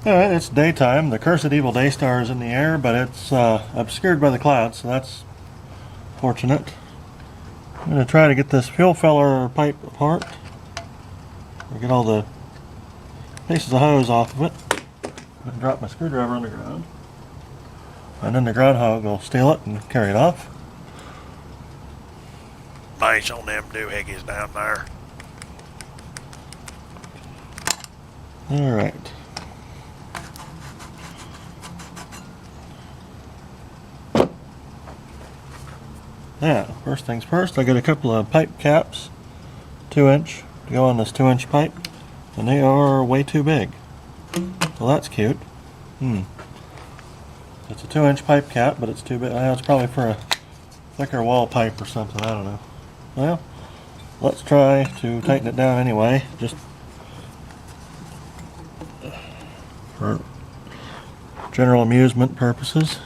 Alright, it's daytime. The cursed evil day star is in the air, but it's obscured by the clouds, so that's fortunate. I'm going to try to get this fuel filler pipe apart. Get all the pieces of hose off of it. I'm going to drop my screwdriver on the ground. And then the groundhog will steal it and carry it off. Nice on them doohickeys down there. Alright. Now, first things first, I got a couple of pipe caps, 2-inch, to go on this 2-inch pipe, and they are way too big. Well, that's cute. It's a 2-inch pipe cap, but it's too big. It's probably for a thicker wall pipe or something, I don't know. Well, let's try to tighten it down anyway, just for general amusement purposes.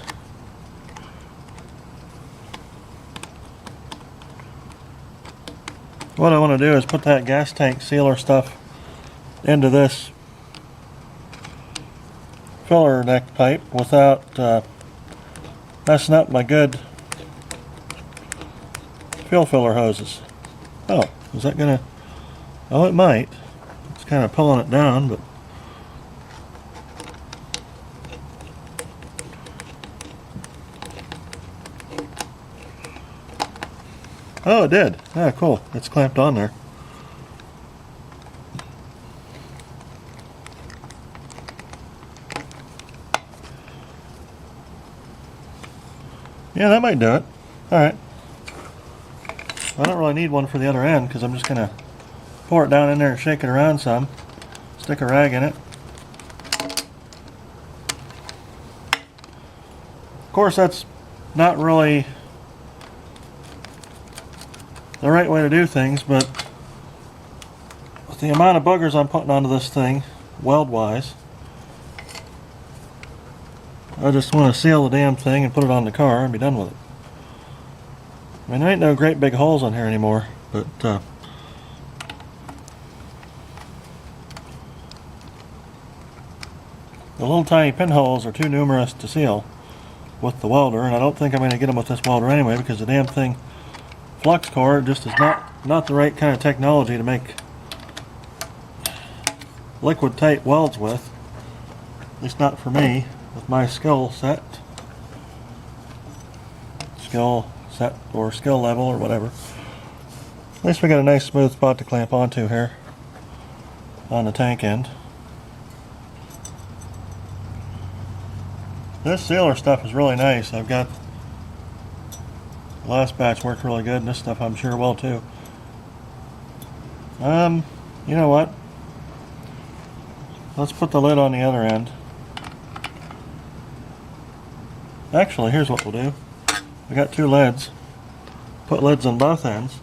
What I want to do is put that gas tank sealer stuff into this filler neck pipe without messing up my good fuel filler hoses. Oh, is that gonna... Oh, it might. It's kind of pulling it down, but... Oh, it did. Ah, cool. It's clamped on there. Yeah, that might do it. Alright. I don't really need one for the other end because I'm just going to pour it down in there and shake it around some. Stick a rag in it. Of course, that's not really the right way to do things, but with the amount of boogers I'm putting onto this thing, weld-wise, I just want to seal the damn thing and put it on the car and be done with it. I mean, there ain't no great big holes on here anymore, but the little tiny pinholes are too numerous to seal with the welder, and I don't think I'm going to get them with this welder anyway because the damn thing, flux core, just is not the right kind of technology to make liquid tight welds with. At least not for me, with my skill or skill level or whatever. At least we got a nice smooth spot to clamp onto here on the tank end. This sealer stuff is really nice. I've got the last batch worked really good, and this stuff I'm sure will too. You know what? Let's put the lid on the other end. Actually, here's what we'll do. We got two lids. Put lids on both ends.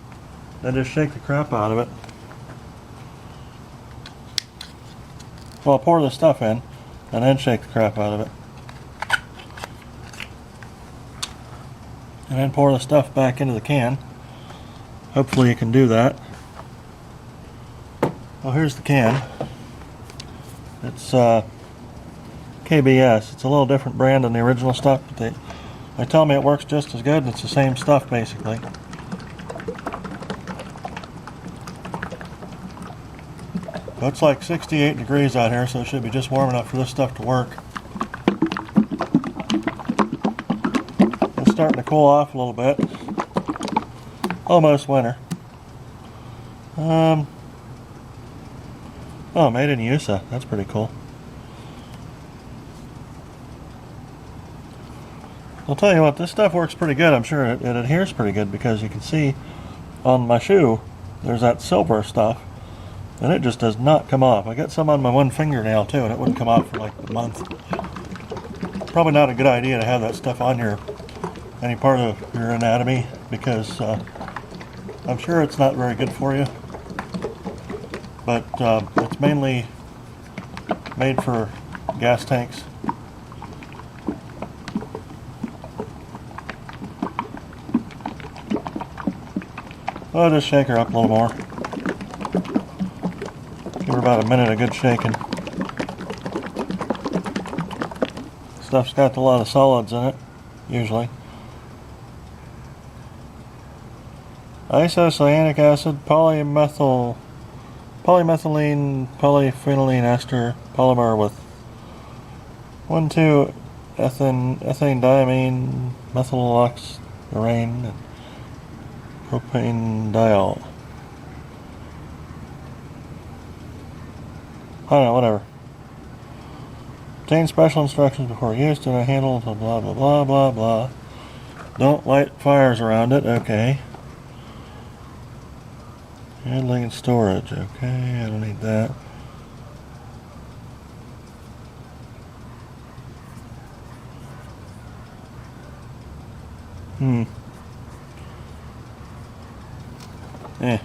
Then just shake the crap out of it. Well, I'll pour the stuff in, and then shake the crap out of it. And then pour the stuff back into the can. Hopefully you can do that. Well, here's the can. It's KBS. It's a little different brand than the original stuff, but they tell me it works just as good, and it's the same stuff basically. But it's like 68 degrees out here, so it should be just warm enough for this stuff to work. It's starting to cool off a little bit. Almost winter. Oh, made in USA. That's pretty cool. I'll tell you what, this stuff works pretty good. I'm sure it adheres pretty good because you can see on my shoe there's that silver stuff, and it just does not come off. I got some on my one fingernail too, and it wouldn't come off for like a month. Probably not a good idea to have that stuff on any part of your anatomy because I'm sure it's not very good for you. But it's mainly made for gas tanks. I'll just shake her up a little more. Give her about a minute of good shaking. stuff's got a lot of solids in it, usually. Isocyanic acid, polymethylene polyphenylene ester polymer with 1,2-ethane diamine methyloxyurane and propanediol. I don't know, whatever. Obtain special instructions before use. Do not handle blah blah blah blah blah. Don't light fires around it. Okay. Handling and storage. Okay, I don't need that. Eh.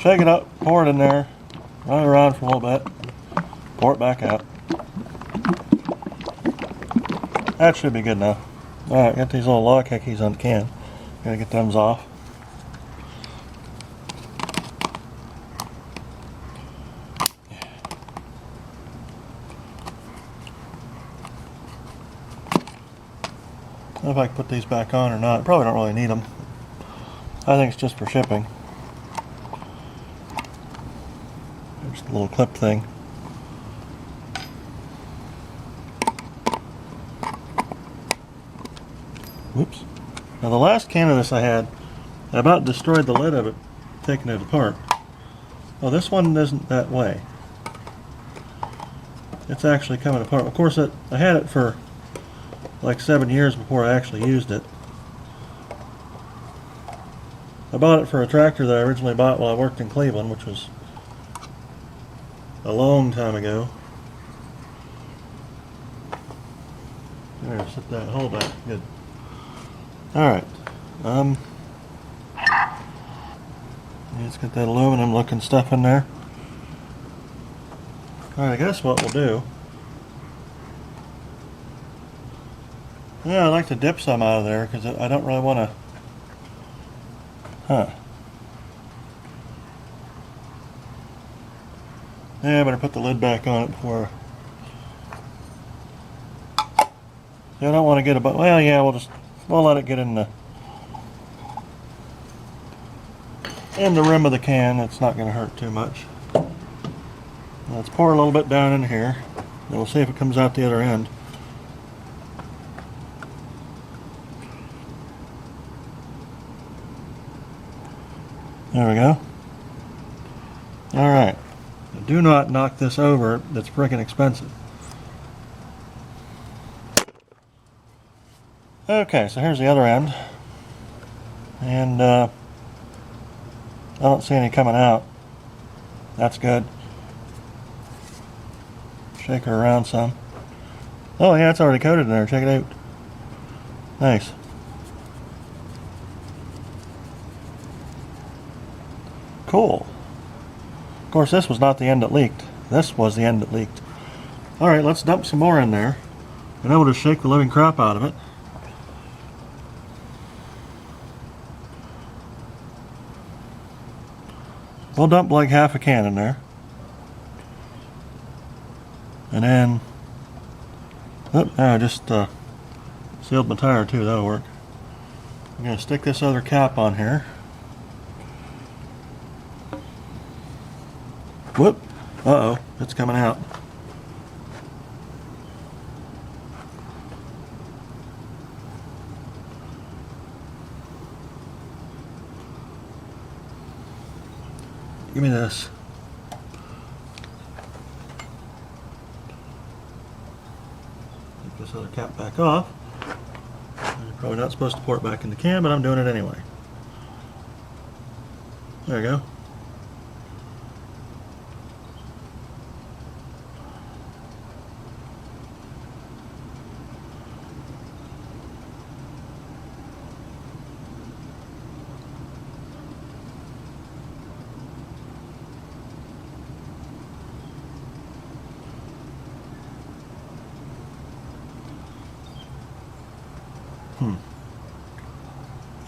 Shake it up, pour it in there, run it around for a little bit, pour it back out. That should be good now. Alright, got these little lock hickeys on the can. Gotta get them off. I don't know if I can put these back on or not. Probably don't really need them. I think it's just for shipping. There's the little clip thing. Whoops. Now the last can of this I had, I about destroyed the lid of it, taking it apart. Oh, this one isn't that way. It's actually coming apart. Of course, I had it for like 7 years before I actually used it. I bought it for a tractor that I originally bought while I worked in Cleveland, which was a long time ago. There, set that hole back. Good. Alright. Let's get that aluminum looking stuff in there. Alright, I guess what we'll do. Yeah, I'd like to dip some out of there because I don't really want to. Yeah, I better put the lid back on it before. Yeah, I don't want to get a. Well, yeah, we'll let it get in the rim of the can. It's not going to hurt too much. Let's pour a little bit down in here, and we'll see if it comes out the other end. There we go. Alright. Do not knock this over. It's freaking expensive. Okay, so here's the other end. And I don't see any coming out. That's good. Shake her around some. Oh yeah, it's already coated in there. Check it out. Nice. Cool. Of course, this was not the end that leaked. This was the end that leaked. Alright, let's dump some more in there. And then we'll just shake the living crap out of it. We'll dump like half a can in there. And then... Oh, I just sealed my tire too. That'll work. I'm going to stick this other cap on here. Whoop! Uh-oh, it's coming out. Give me this. Take this other cap back off. You're probably not supposed to pour it back in the can, but I'm doing it anyway. There you go.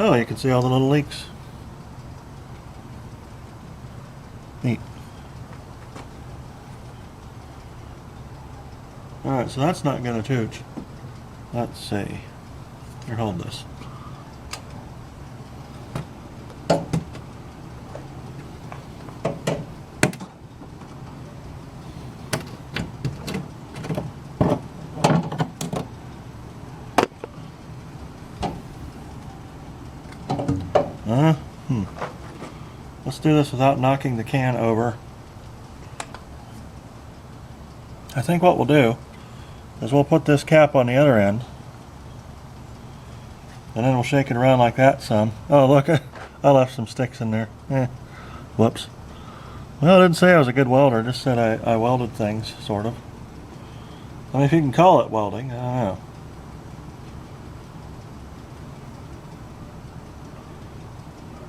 Oh, you can see all the little leaks. Neat. Alright, so that's not going to tooch. Let's see. Here, hold this. Let's do this without knocking the can over. I think what we'll do is we'll put this cap on the other end, and then we'll shake it around like that some. Oh look, I left some sticks in there. Whoops. Well, I didn't say I was a good welder, just said I welded things, sort of. I mean, if you can call it welding, I don't know.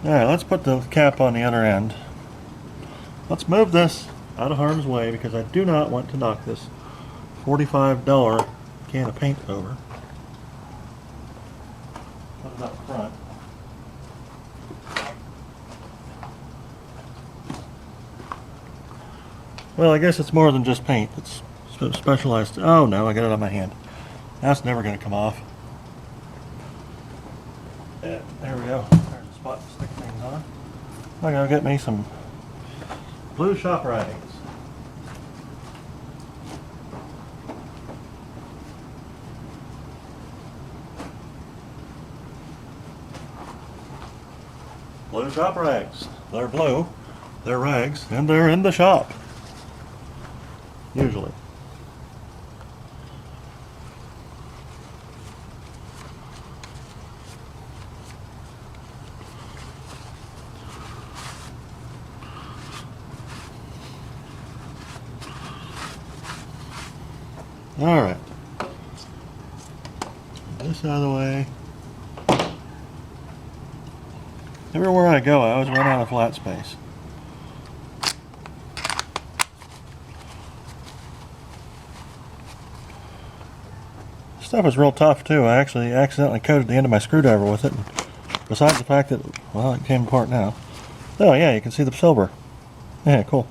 Alright, let's put the cap on the other end. Let's move this out of harm's way because I do not want to knock this $45 can of paint over. Put it up front. Well, I guess it's more than just paint. It's specialized. Oh no, I got it on my hand. That's never going to come off. Yeah, there we go. There's a spot to stick things on. I'm going to get me some blue shop rags. Blue shop rags. They're blue, they're rags, and they're in the shop. Usually. Alright. This out of the way. Everywhere I go, I always run out of flat space. This stuff is real tough too. I actually accidentally coated the end of my screwdriver with it. Besides the fact that, well, it came apart now. Oh yeah, you can see the silver. Yeah, cool.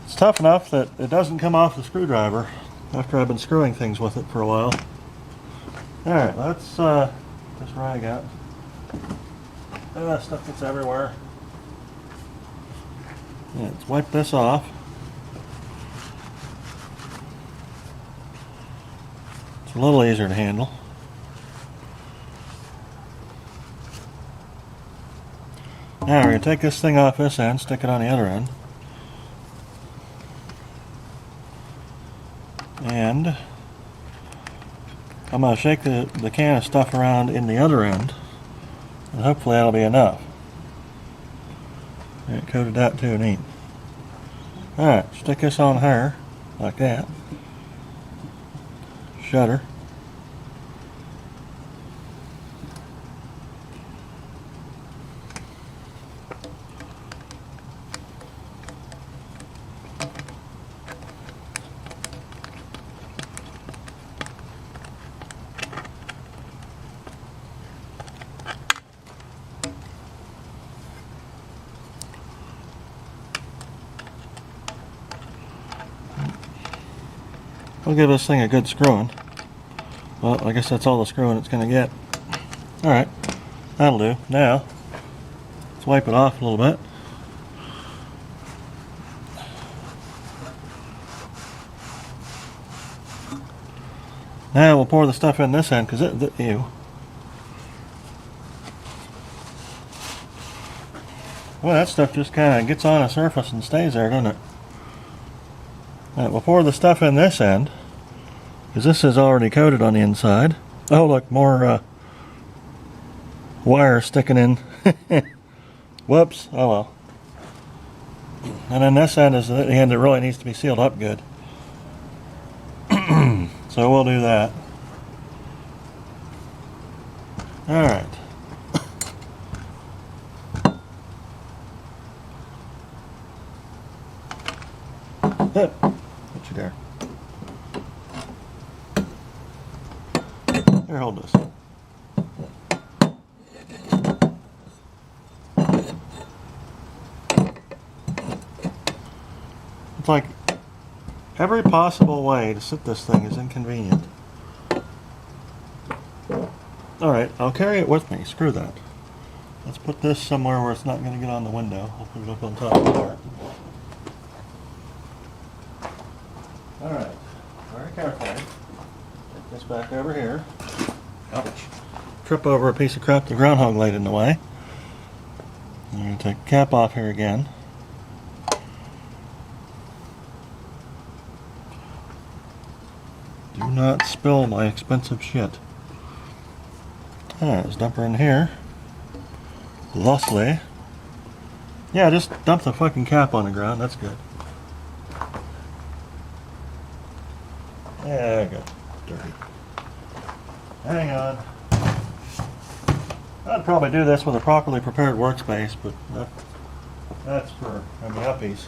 It's tough enough that it doesn't come off the screwdriver after I've been screwing things with it for a while. Alright, let's this rag out. Stuff gets everywhere. Yeah, let's wipe this off. It's a little easier to handle. Now we're going to take this thing off this end, stick it on the other end. And I'm going to shake the can of stuff around in the other end, and hopefully that'll be enough. It coated that too, neat. Alright, stick this on her, like that. Shut her. We'll give this thing a good screwing. Well, I guess that's all the screwing it's going to get. Alright, that'll do. Now, let's wipe it off a little bit. Now we'll pour the stuff in this end because ew. Well, that stuff just kind of gets on a surface and stays there, doesn't it? Alright, we'll pour the stuff in this end because this is already coated on the inside. Oh look, more wire sticking in. Whoops, oh well. And then this end is the end that really needs to be sealed up good. So we'll do that. Alright. Don't you dare. Here, hold this. It's like every possible way to sit this thing is inconvenient. Alright, I'll carry it with me. Screw that. Let's put this somewhere where it's not going to get on the window. I'll put it up on top of the car. Alright, very carefully. Take this back over here. Ouch. Trip over a piece of crap the groundhog laid in the way. I'm going to take the cap off here again. Do not spill my expensive shit. Alright, let's dump her in here. Lovely. Yeah, just dump the fucking cap on the ground. That's good. Yeah, good. Dirty. Hang on. I'd probably do this with a properly prepared workspace, but that's for the uppies.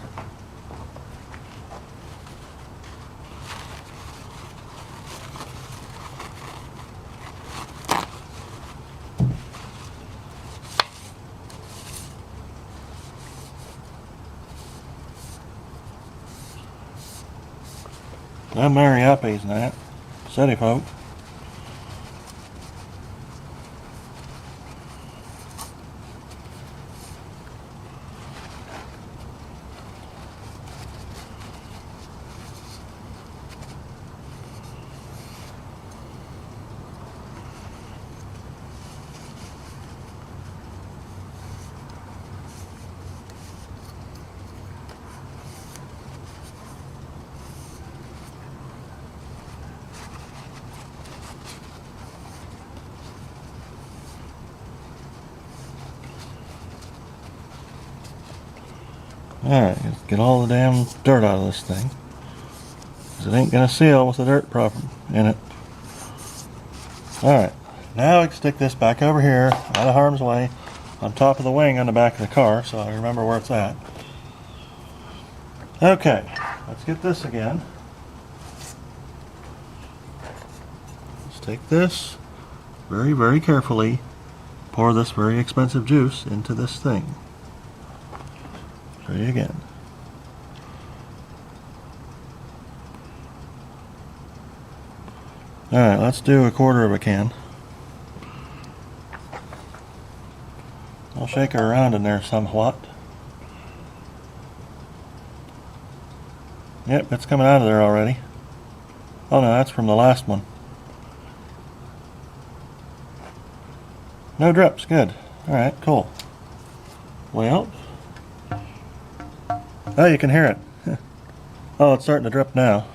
I'm Mary Uppies and that. City folk. Alright, let's get all the damn dirt out of this thing. Because it ain't going to seal with the dirt proper in it. Alright, now I can stick this back over here, out of harm's way, on top of the wing on the back of the car, so I remember where it's at. Okay, let's get this again. Let's take this, very, very carefully, pour this very expensive juice into this thing. Try it again. Alright, let's do 1/4 of a can. I'll shake her around in there somewhat. Yep, it's coming out of there already. Oh no, that's from the last one. No drips, good. Alright, cool. Well, oh, you can hear it. Oh, it's starting to drip now.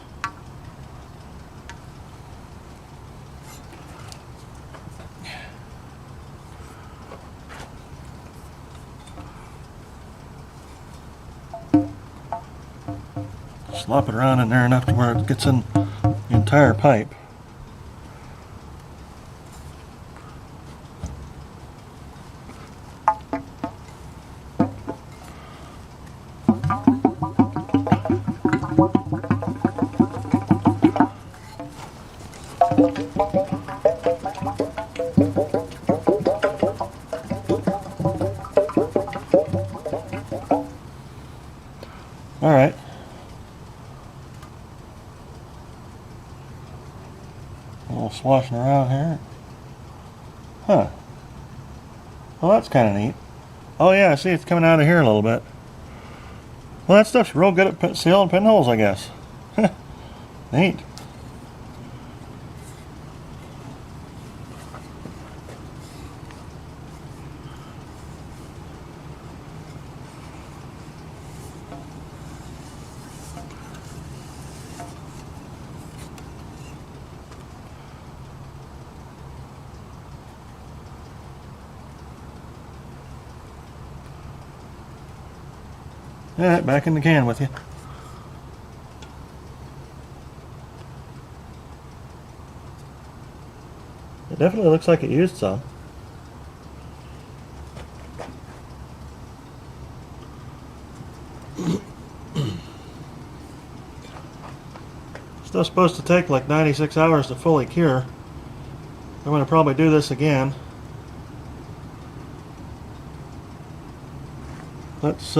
Slop it around in there enough to where it gets in the entire pipe. Alright. A little sloshing around here. Huh. Well, that's kind of neat. Oh yeah, I see it's coming out of here a little bit. Well, that stuff's real good at sealing pinholes, I guess. Neat. Alright, back in the can with you. It definitely looks like it used some. Still supposed to take like 96 hours to fully cure. I'm going to probably do this again. Let's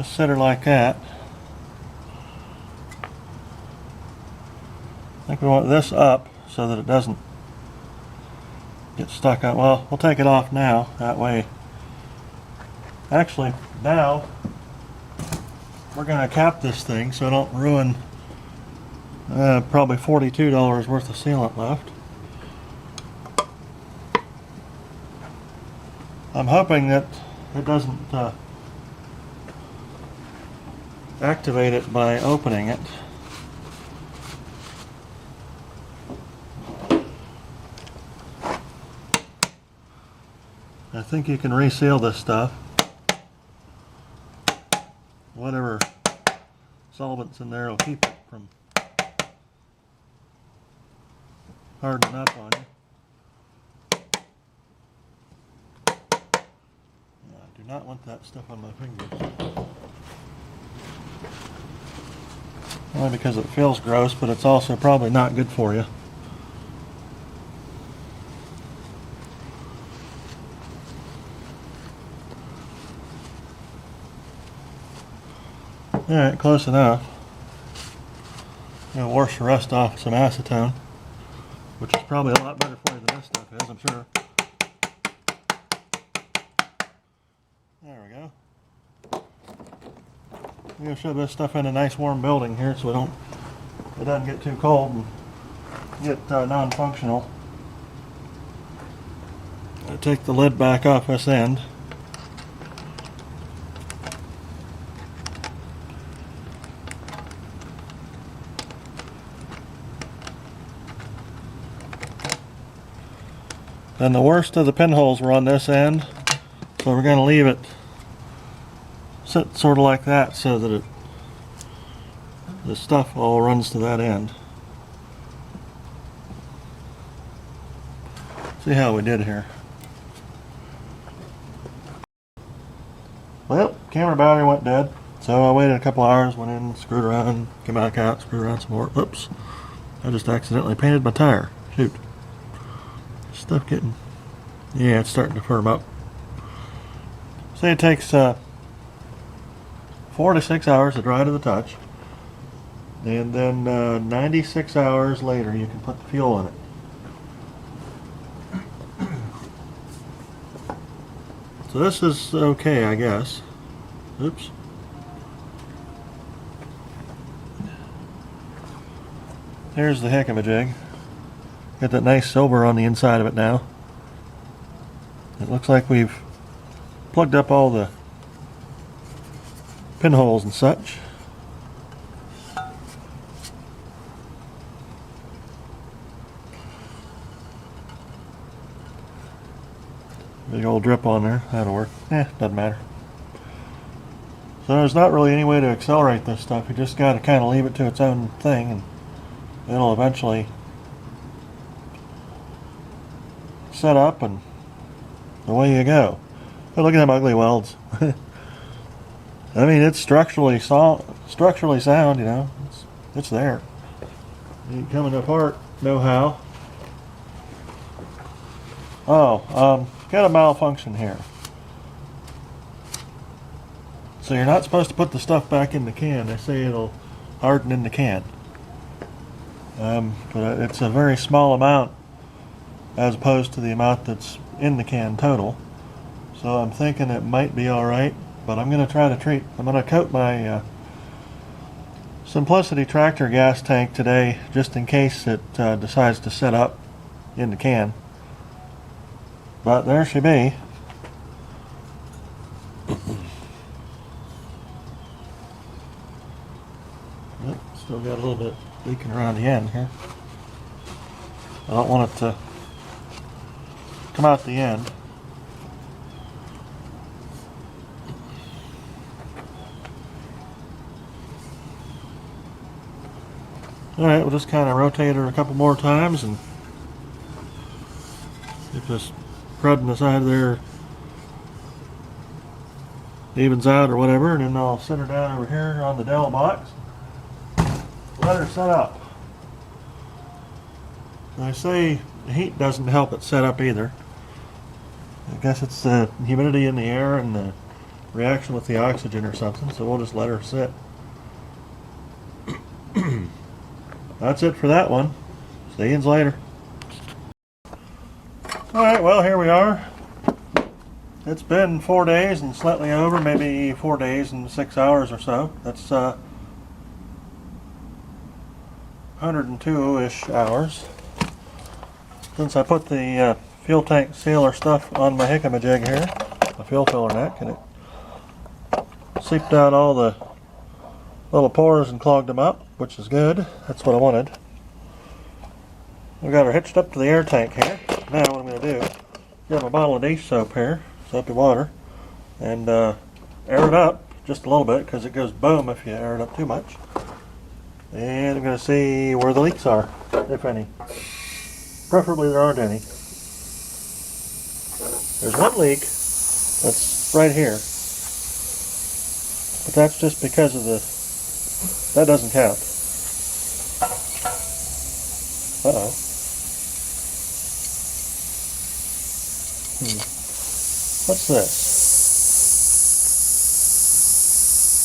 Just set her like that. I think we want this up so that it doesn't get stuck on. Well, we'll take it off now. That way. Actually, now we're going to cap this thing so I don't ruin probably $42 worth of sealant left. I'm hoping that it doesn't activate it by opening it. I think you can reseal this stuff. Whatever solvents in there will keep it from hardening up on you. I do not want that stuff on my fingers. Only because it feels gross, but it's also probably not good for you. Alright, close enough. I'm going to wash the rest off with some acetone, which is probably a lot better for you than this stuff is, I'm sure. There we go. I'm going to shove this stuff in a nice warm building here so it doesn't get too cold and get non-functional. I'll take the lid back off this end. Then the worst of the pinholes were on this end, so we're going to leave it sit sort of like that so that the stuff all runs to that end. See how we did here. Well, camera battery went dead, so I waited a couple hours, went in, screwed around, came back out, screwed around some more. Oops, I just accidentally painted my tire. Shoot. Stuff getting, yeah, it's starting to firm up. Say it takes 4 to 6 hours to dry to the touch, and then 96 hours later you can put the fuel in it. So this is okay, I guess. Oops. Here's the heck of a jig. Got that nice silver on the inside of it now. It looks like we've plugged up all the pinholes and such. Big old drip on there. That'll work. Doesn't matter. So there's not really any way to accelerate this stuff. You just got to kind of leave it to its own thing, and it'll eventually set up, and away you go. But look at them ugly welds. I mean, it's structurally sound, you know. It's there. Ain't coming apart, no how. Oh, got a malfunction here. So you're not supposed to put the stuff back in the can. They say it'll harden in the can. But it's a very small amount as opposed to the amount that's in the can total. So I'm thinking it might be alright, but I'm going to try to I'm going to coat my Simplicity tractor gas tank today just in case it decides to set up in the can. But there she be. Yep, still got a little bit leaking around the end here. I don't want it to come out the end. Alright, we'll just kind of rotate her a couple more times and if this crud in the side there evens out or whatever, and then I'll set her down over here on the dowel box. Let her set up. I say the heat doesn't help it set up either. I guess it's the humidity in the air and the reaction with the oxygen or something, so we'll just let her sit. That's it for that one. See you later. Alright, well, here we are. It's been 4 days and slightly over, maybe 4 days and 6 hours or so. That's 102-ish hours since I put the fuel tank sealer stuff on my hickamajig here, the fuel filler neck, and it seeped out all the little pores and clogged them up, which is good. That's what I wanted. We've got her hitched up to the air tank here. Now what I'm going to do, get my bottle of dish soap here, soapy water, and air it up just a little bit because it goes boom if you air it up too much. And I'm going to see where the leaks are, if any. Preferably there aren't any. There's one leak that's right here, but that's just because of the, that doesn't count. Uh-oh. What's this?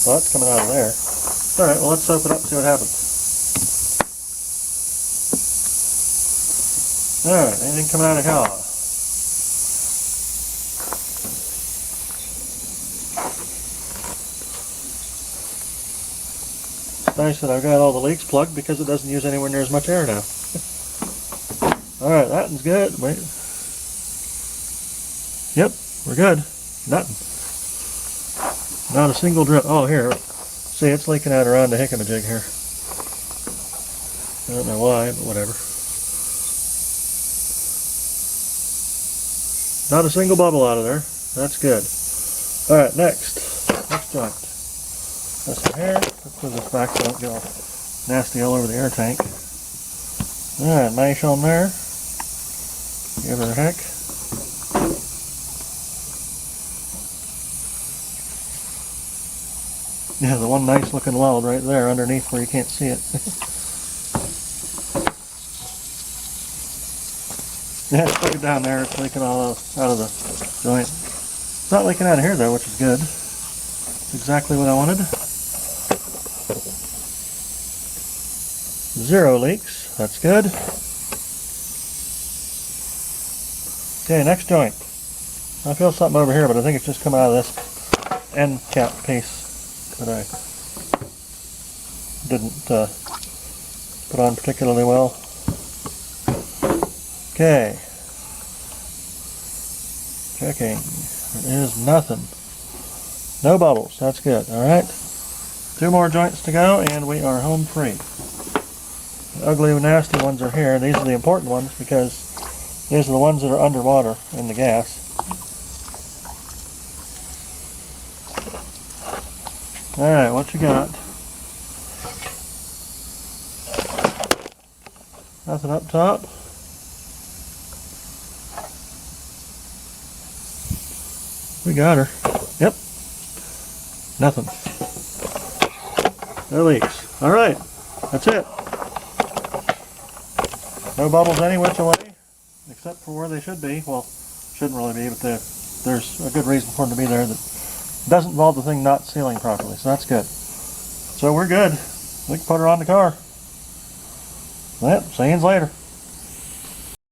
Well, that's coming out of there. Alright, well, let's soap it up and see what happens. Alright, anything coming out of here? It's nice that I've got all the leaks plugged because it doesn't use anywhere near as much air now. Alright, that one's good. Wait. Yep, we're good. Nothing. Not a single drip. Oh, here. See, it's leaking out around the hickamajig here. I don't know why, but whatever. Not a single bubble out of there. That's good. Alright, next joint. This one here. Let's put this back so I don't get all nasty all over the air tank. Alright, nice on there. Give her a heck. Yeah, the one nice looking weld right there underneath where you can't see it. Yeah, look it down there, it's leaking all out of the joint. It's not leaking out of here though, which is good. It's exactly what I wanted. 0 leaks, that's good. Okay, next joint. I feel something over here, but I think it's just coming out of this end cap piece that I didn't put on particularly well. Okay. Checking. There is nothing. No bubbles. That's good. Alright. 2 more joints to go and we are home free. The ugly, nasty ones are here. These are the important ones because these are the ones that are underwater in the gas. Alright, what you got? Nothing up top. We got her. Yep. Nothing. No leaks. Alright, that's it. No bubbles any which way, except for where they should be. Well, shouldn't really be, but there's a good reason for them to be there that doesn't involve the thing not sealing properly, so that's good. So we're good. We can put her on the car. Well, see you later.